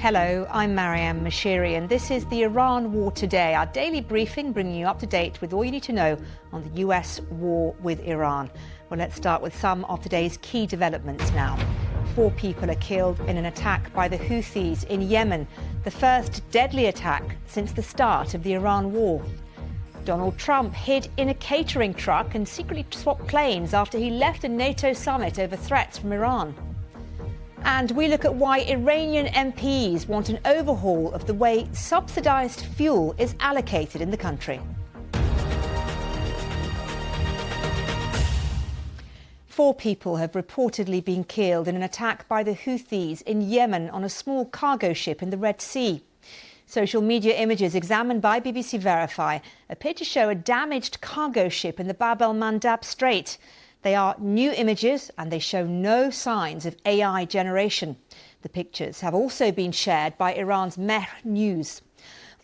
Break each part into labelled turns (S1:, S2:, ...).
S1: Hello, I'm Mariam Mashiri, and this is the Iran War Today, our daily briefing bringing you up to date with all you need to know on the US war with Iran. Well, let's start with some of today's key developments now. 4 people are killed in an attack by the Houthis in Yemen, the first deadly attack since the start of the Iran war. Donald Trump hid in a catering truck and secretly swapped planes after he left a NATO summit over threats from Iran. And we look at why Iranian MPs want an overhaul of the way subsidised fuel is allocated in the country. 4 people have reportedly been killed in an attack by the Houthis in Yemen on a small cargo ship in the Red Sea. Social media images examined by BBC Verify appear to show a damaged cargo ship in the Bab el-Mandab Strait. They are new images and they show no signs of AI generation. The pictures have also been shared by Iran's Mehr News.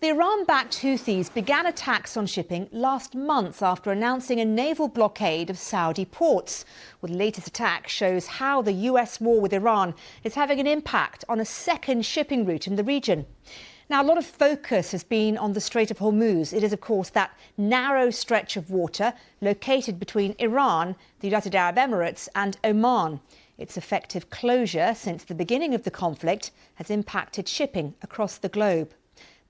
S1: The Iran-backed Houthis began attacks on shipping last month after announcing a naval blockade of Saudi ports. Well, the latest attack shows how the US war with Iran is having an impact on a second shipping route in the region. Now, a lot of focus has been on the Strait of Hormuz. It is, of course, that narrow stretch of water located between Iran, the United Arab Emirates and Oman. Its effective closure since the beginning of the conflict has impacted shipping across the globe.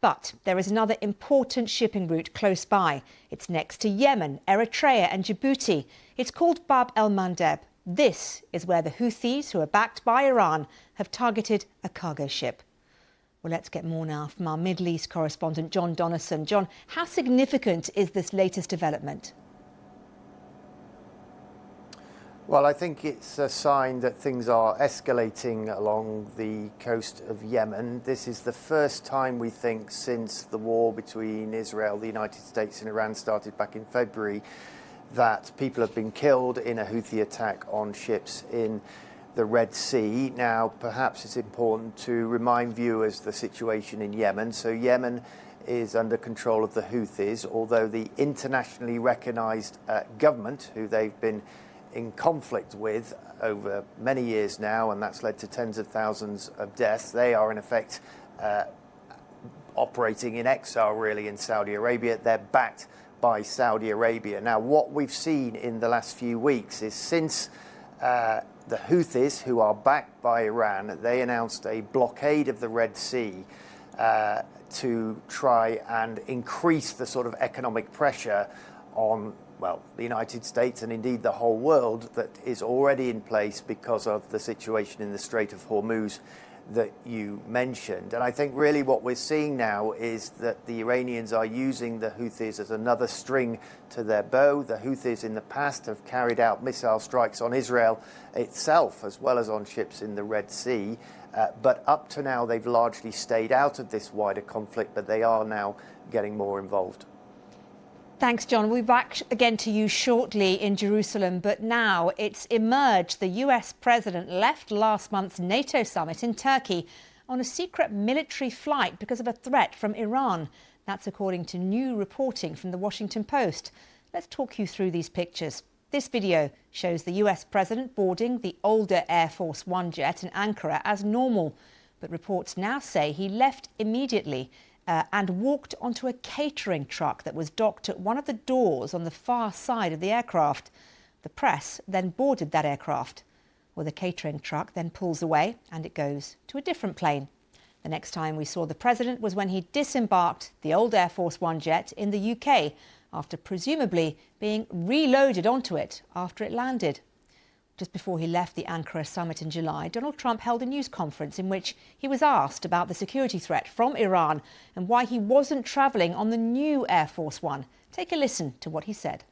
S1: But there is another important shipping route close by. It's next to Yemen, Eritrea and Djibouti. It's called Bab el-Mandeb. This is where the Houthis, who are backed by Iran, have targeted a cargo ship. Well, let's get more now from our Middle East correspondent, John Donison. John, how significant is this latest development?
S2: Well, I think it's a sign that things are escalating along the coast of Yemen. This is the first time, we think, since the war between Israel, the United States and Iran started back in February, that people have been killed in a Houthi attack on ships in the Red Sea. Now, perhaps it's important to remind viewers the situation in Yemen. So Yemen is under control of the Houthis, although the internationally recognized government, who they've been in conflict with over many years now, and that's led to tens of thousands of deaths, they are in effect operating in exile, really, in Saudi Arabia. They're backed by Saudi Arabia. Now, what we've seen in the last few weeks is since the Houthis, who are backed by Iran, they announced a blockade of the Red Sea to try and increase the sort of economic pressure on, well, the United States and indeed the whole world that is already in place because of the situation in the Strait of Hormuz that you mentioned. And I think really what we're seeing now is that the Iranians are using the Houthis as another string to their bow. The Houthis in the past have carried out missile strikes on Israel itself, as well as on ships in the Red Sea. But up to now, they've largely stayed out of this wider conflict, but they are now getting more involved.
S1: Thanks, John. We'll be back again to you shortly in Jerusalem. But now it's emerged the US president left last month's NATO summit in Turkey on a secret military flight because of a threat from Iran. That's according to new reporting from the Washington Post. Let's talk you through these pictures. This video shows the US president boarding the older Air Force One jet in Ankara as normal. But reports now say he left immediately and walked onto a catering truck that was docked at one of the doors on the far side of the aircraft. The press then boarded that aircraft. Well, the catering truck then pulls away and it goes to a different plane. The next time we saw the president was when he disembarked the old Air Force One jet in the UK after presumably being reloaded onto it after it landed. Just before he left the Ankara summit in July, Donald Trump held a news conference in which he was asked about the security threat from Iran and why he wasn't travelling on the new Air Force One. Take a listen to what he said.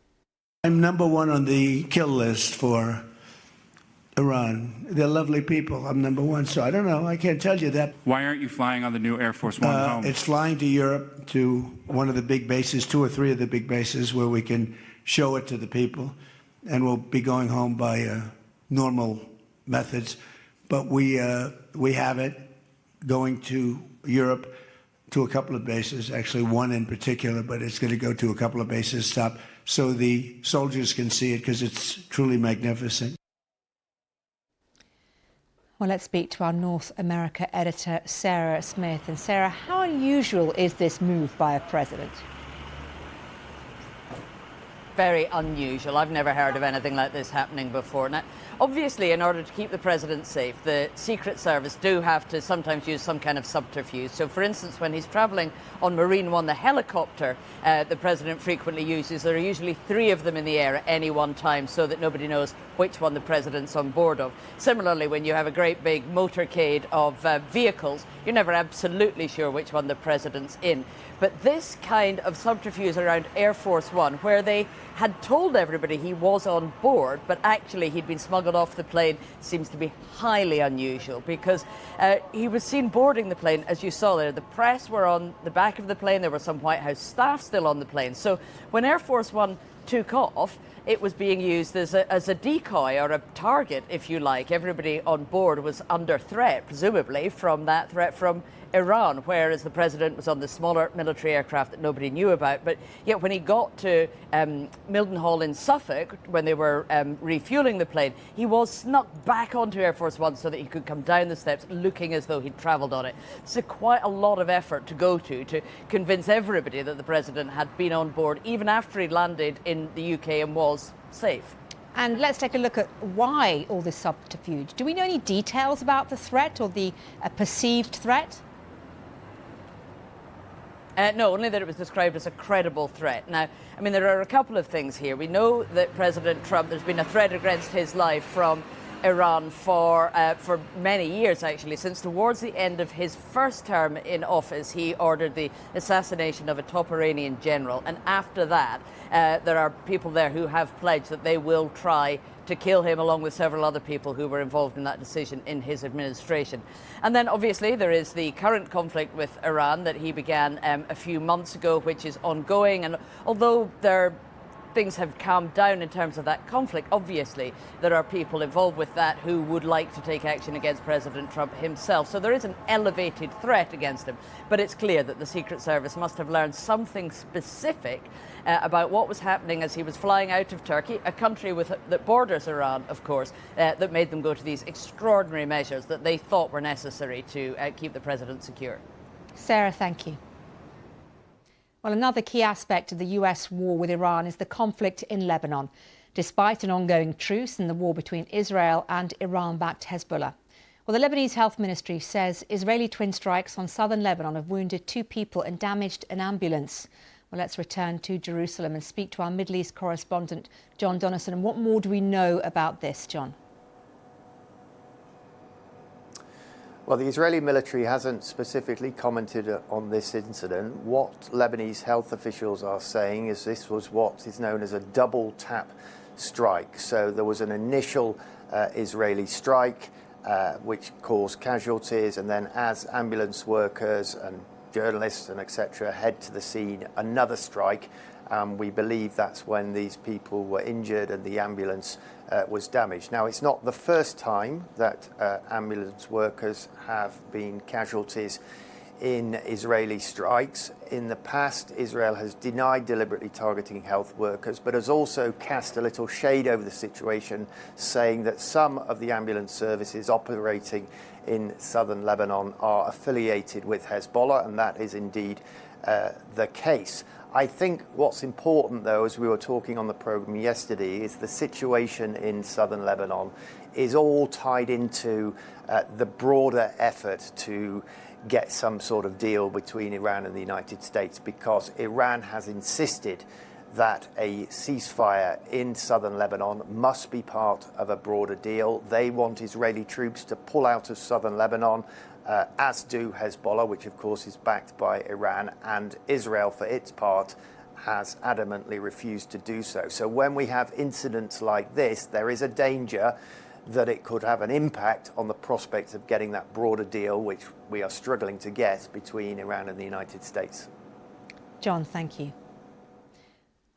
S3: I'm number one on the kill list for Iran. They're lovely people. I'm number one, so I don't know. I can't tell you that.
S4: Why aren't you flying on the new Air Force One home?
S3: It's flying to Europe, to one of the big bases, 2 or 3 of the big bases, where we can show it to the people. And we'll be going home by normal methods. But we have it going to Europe, to a couple of bases, actually one in particular, but it's going to go to a couple of bases, stop, so the soldiers can see it, because it's truly magnificent.
S1: Well, let's speak to our North America editor, Sarah Smith. And Sarah, how unusual is this move by a president?
S5: Very unusual. I've never heard of anything like this happening before. Now, obviously, in order to keep the president safe, the Secret Service do have to sometimes use some kind of subterfuge. So, for instance, when he's travelling on Marine One, the helicopter the president frequently uses, there are usually 3 of them in the air at any one time so that nobody knows which one the president's on board of. Similarly, when you have a great big motorcade of vehicles, you're never absolutely sure which one the president's in. But this kind of subterfuge around Air Force One, where they had told everybody he was on board, but actually he'd been smuggled off the plane, seems to be highly unusual because he was seen boarding the plane, as you saw there. The press were on the back of the plane. There were some White House staff still on the plane. So when Air Force One took off, it was being used as a decoy or a target, if you like. Everybody on board was under threat, presumably from that threat from Iran, whereas the president was on the smaller military aircraft that nobody knew about. But yet when he got to Mildenhall in Suffolk, when they were refueling the plane, he was snuck back onto Air Force One so that he could come down the steps looking as though he'd travelled on it. It's quite a lot of effort to go to convince everybody that the president had been on board, even after he landed in the UK and was safe.
S1: And let's take a look at why all this subterfuge. Do we know any details about the threat or the perceived threat?
S5: No, only that it was described as a credible threat. Now, I mean, there are a couple of things here. We know that President Trump, there's been a threat against his life from Iran for many years, actually. Since towards the end of his first term in office, he ordered the assassination of a top Iranian general. And after that, there are people there who have pledged that they will try to kill him, along with several other people who were involved in that decision in his administration. And then obviously there is the current conflict with Iran that he began a few months ago, which is ongoing. And although things have calmed down in terms of that conflict, obviously there are people involved with that who would like to take action against President Trump himself. So there is an elevated threat against him. But it's clear that the Secret Service must have learned something specific about what was happening as he was flying out of Turkey, a country that borders Iran, of course, that made them go to these extraordinary measures that they thought were necessary to keep the president secure.
S1: Sarah, thank you. Well, another key aspect of the US war with Iran is the conflict in Lebanon, despite an ongoing truce in the war between Israel and Iran-backed Hezbollah. Well, the Lebanese Health Ministry says Israeli twin strikes on southern Lebanon have wounded 2 people and damaged an ambulance. Well, let's return to Jerusalem and speak to our Middle East correspondent, John Donison. And what more do we know about this, John?
S2: Well, the Israeli military hasn't specifically commented on this incident. What Lebanese health officials are saying is this was what is known as a double tap strike. So there was an initial Israeli strike which caused casualties, and then as ambulance workers and journalists and etc. head to the scene, another strike. We believe that's when these people were injured and the ambulance was damaged. Now, it's not the first time that ambulance workers have been casualties in Israeli strikes. In the past, Israel has denied deliberately targeting health workers, but has also cast a little shade over the situation, saying that some of the ambulance services operating in southern Lebanon are affiliated with Hezbollah, and that is indeed the case. I think what's important, though, as we were talking on the programme yesterday, is the situation in southern Lebanon is all tied into the broader effort to get some sort of deal between Iran and the United States, because Iran has insisted that a ceasefire in southern Lebanon must be part of a broader deal. They want Israeli troops to pull out of southern Lebanon, as do Hezbollah, which of course is backed by Iran, and Israel, for its part, has adamantly refused to do so. So when we have incidents like this, there is a danger that it could have an impact on the prospect of getting that broader deal, which we are struggling to get between Iran and the United States.
S1: John, thank you.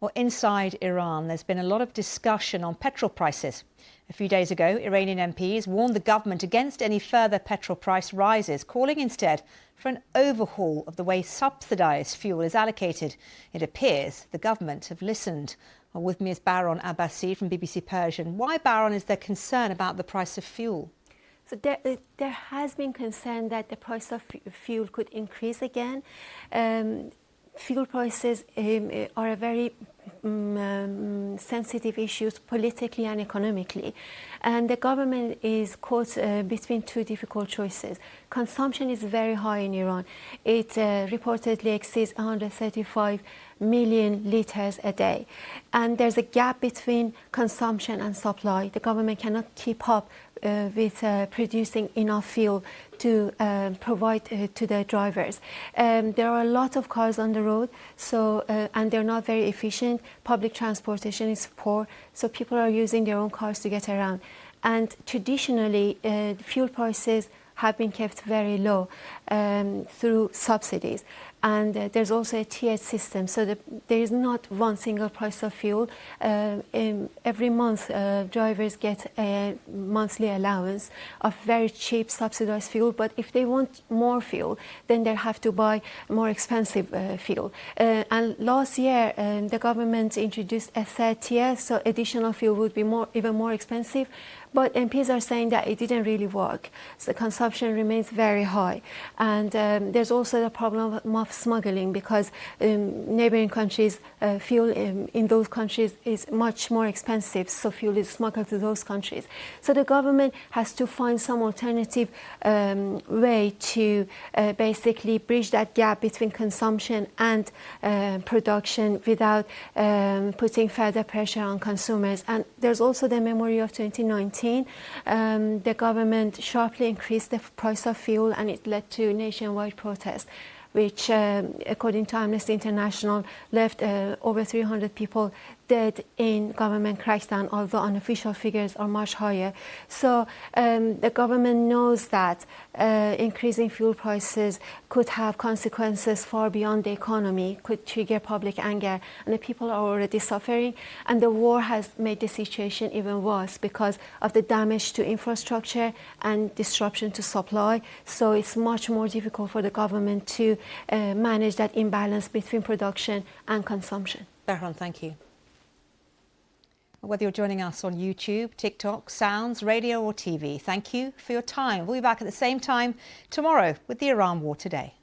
S1: Well, inside Iran, there's been a lot of discussion on petrol prices. A few days ago, Iranian MPs warned the government against any further petrol price rises, calling instead for an overhaul of the way subsidised fuel is allocated. It appears the government have listened. Well, with me is Baron Abbasi from BBC Persian. Why, Baron, is there concern about the price of fuel?
S6: So there has been concern that the price of fuel could increase again. Fuel prices are a very sensitive issues politically and economically, and the government is caught between two difficult choices. Consumption is very high in Iran. It reportedly exceeds 135 million liters a day, and there's a gap between consumption and supply. The government cannot keep up with producing enough fuel to provide to the drivers. There are a lot of cars on the road, so and they're not very efficient. Public transportation is poor, so people are using their own cars to get around. And traditionally, fuel prices have been kept very low through subsidies. And there's also a tiered system, so that there is not one single price of fuel. Every month, drivers get a monthly allowance of very cheap subsidized fuel, but if they want more fuel, then they have to buy more expensive fuel. And last year, the government introduced a third tier, so additional fuel would be even more expensive. But MPs are saying that it didn't really work. So the consumption remains very high. And there's also the problem of smuggling, because neighboring countries, fuel in those countries is much more expensive, so fuel is smuggled to those countries. So the government has to find some alternative way to basically bridge that gap between consumption and production without putting further pressure on consumers. And there's also the memory of 2019. The government sharply increased the price of fuel, and it led to nationwide protests, which, according to Amnesty International, left over 300 people dead in government crackdown, although unofficial figures are much higher. So the government knows that increasing fuel prices could have consequences far beyond the economy, could trigger public anger, and the people are already suffering. And the war has made the situation even worse because of the damage to infrastructure and disruption to supply. So it's much more difficult for the government to manage that imbalance between production and consumption.
S1: Behram, thank you. Whether you're joining us on YouTube, TikTok, Sounds, radio or TV, thank you for your time. We'll be back at the same time tomorrow with the Iran War Today.